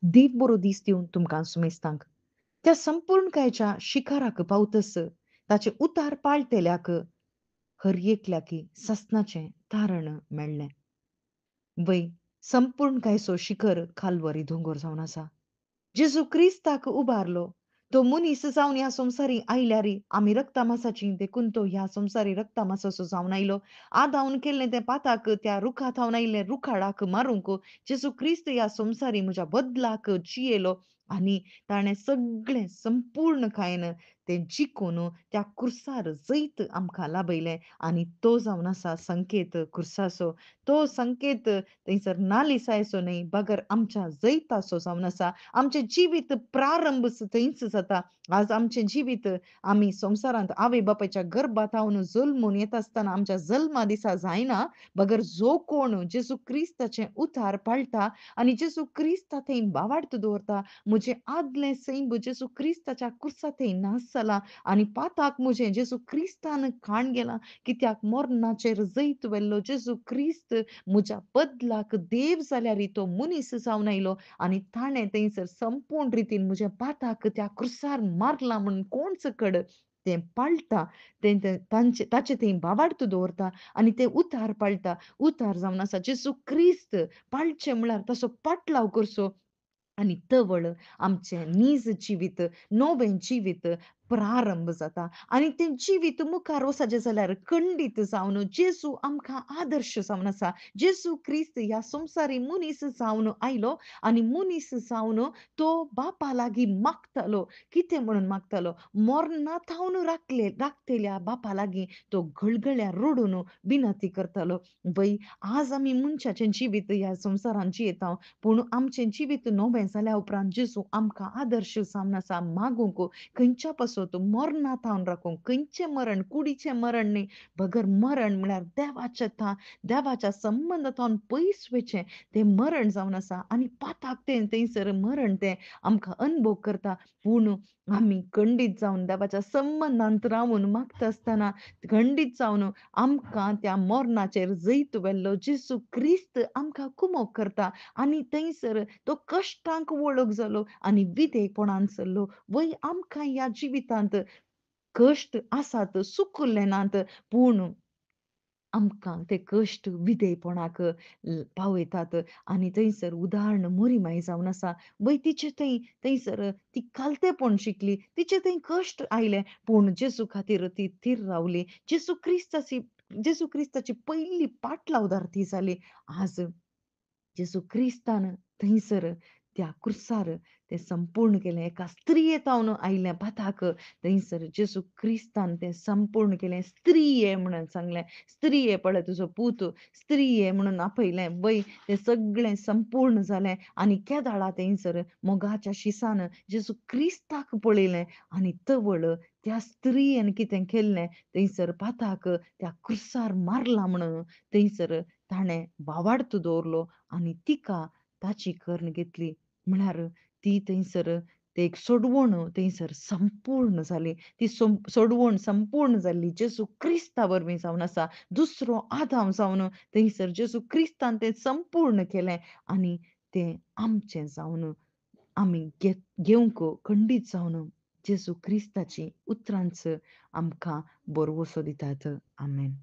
देव बरो दीस दिवन तुमकां सुमेस्तांक. त्या संपूर्ण कायच्या शिखराक पावतस ताचे उतार पाळतेल्याक हर एकल्याकी ससनाचें तारण मेळ्ळें. वै संपूर्ण कायसो शिखर खालवरी दोंगर जावन आसा. जेजू क्रिस्ताक उबारलो. तो मनीस जावन ह्या संवसारी आयल्यारी आमी रक्तामासाची देखून तो ह्या संवसारी रक्तामासाचो जावन आयलो. आदावन केल्लें तें पाताक त्या रुखात हावन आयिल्लें रुखाडाक मारूंक जेजू क्रिस्त ह्या संवसारी म्हज्या बदलाक जियेलो आनी ताणें सगळें संपूर्ण कायन तें जिखून त्या क्रुसार जैत आमकां लाबयलें आनी तो जावन आसा संकेत क्रुसाचो. तो संकेत थंयसर नालिसायचो न्हय बगर आमच्या जैताचो जावन आसा. आमचें जिवीत प्रारंभ थंयच जाता. आज आमचें जिवीत आमी संवसारांत आवय बापायच्या गर्भात हावन जल्मून येता आसतना आमच्या जल्मा दिसा जायना. बगर जो कोण जेजू क्रिस्ताचें उतार पाळटा आनी जेजू क्रिस्ता थंय बावार्थ दवरता. म्हजें आदलें सैम जेजू क्रिस्ताच्या क्रुसा थंय नास जाला आनी पाताक म्हजें जेजू क्रिस्तान खाण गेलां. कित्याक मरणाचेर जैत व्हेल्लो जेजू क्रिस्त म्हज्या बदलाक देव जाल्यार तो मनीस जावन आयलो आनी ताणें थंयसर संपूर्ण रितीन म्हज्या पाताक त्या क्रुसार मारला म्हणून कोण सकड तें पाळटा ताचे थंय बावार्थ दवरता आनी तें उतार पाळटा. उतार जावन आसा जेजू क्रिस्त पाळचें म्हळ्यार ताचो पाटलाव करचो आनी तवळ आमचें नीज जिवीत, नवें जिवीत प्रारंभ जाता आनी तें जिवीत मुखार वचचें जाल्यार खंडीत जावन जेजू आमकां आदर्श जावन आसा. जेजू क्रिस्त ह्या संवसारी मनीस जावन आयलो आनी मनीस जावन तो बापा लागीं मागतालो. कितें म्हणून मागतालो? मरणांत हावन राखतेल्या बापा लागीं तो गळगळ्या रडून विनंती करतालो. वै आज आमी मनशाचें जिवीत ह्या संवसारांत जियेता पूण आमचें जिवीत नवें जाल्या उपरांत जेजू आमकां आदर्श जावन आसा मागूंक खंयच्या पासत मरणांत हावन राखूंक. खंयचें मरण? कुडीचें मरण न्हय बगर मरण म्हळ्यार देवाच्या संबंदांतल्यान पयस वयचें तें मरण जावन आसा आनी पाताक तें थंयसर मरण तें आमकां अनुभव करता. पूण आमी खंडीत जावन देवाच्या संबंदांत रावून मागता आसतना खंडीत जावन आमकां त्या मरणाचेर जैत व्हेल्लो जेजू क्रिस्त आमकां कुमोग करता आनी थंयसर तो कश्टांक वळख जालो आनी विधेयपणान चल्लो. वय आमकां ह्या जिवितांत कश्ट आसात, सुख उरलें पूण आमकां ते कश्ट विधेयपणाक पावयतात आनी थंयसर उदाहरण मोरीमाय जावन आसा. वय तिचे थंयसर ती कालतेपण शिकली. तिचे थंय कश्ट आयले पूण जेजू खातीर ती थीर रावली. जेजू क्रिस्ताची पयली पाटलावदार ती जाली. आज जेजू क्रिस्तान थंयसर त्या क्रुसार तें संपूर्ण केलें. एका स्त्रियेंत हावन आयिल्लें पाताक थंयसर जेजू क्रिस्तान तें संपूर्ण केलें. स्त्रिये म्हणून सांगलें. स्त्रिये पळय तुजो पूत स्त्रिये म्हणून आपयलें. वय तें सगळें संपूर्ण जालें आनी केदाळा थंयसर मोगाच्या शिसान जेजू क्रिस्ताक पळयलें आनी तवळ त्या स्त्रियेन कितें केल्लें थंयसर पाताक त्या क्रुसार मारला म्हणून थंयसर ताणें बावार्थ दवरलो आनी तिका ताची कर्ण घेतली. म्हळ्यार ती थंयसर ते एक सोडवण थंयसर संपूर्ण जाली. ती सोडवण संपूर्ण जाल्ली जेजू क्रिस्ता वरवीं जावन आसा. दुसरो आदाम जावन थंयसर जेजू क्रिस्तान तें संपूर्ण केलें आनी तें आमचें जावन आमी घेवंक खंडीत जावन जेजू क्रिस्ताची उतरांच आमकां बरवसो दितात. आमेन.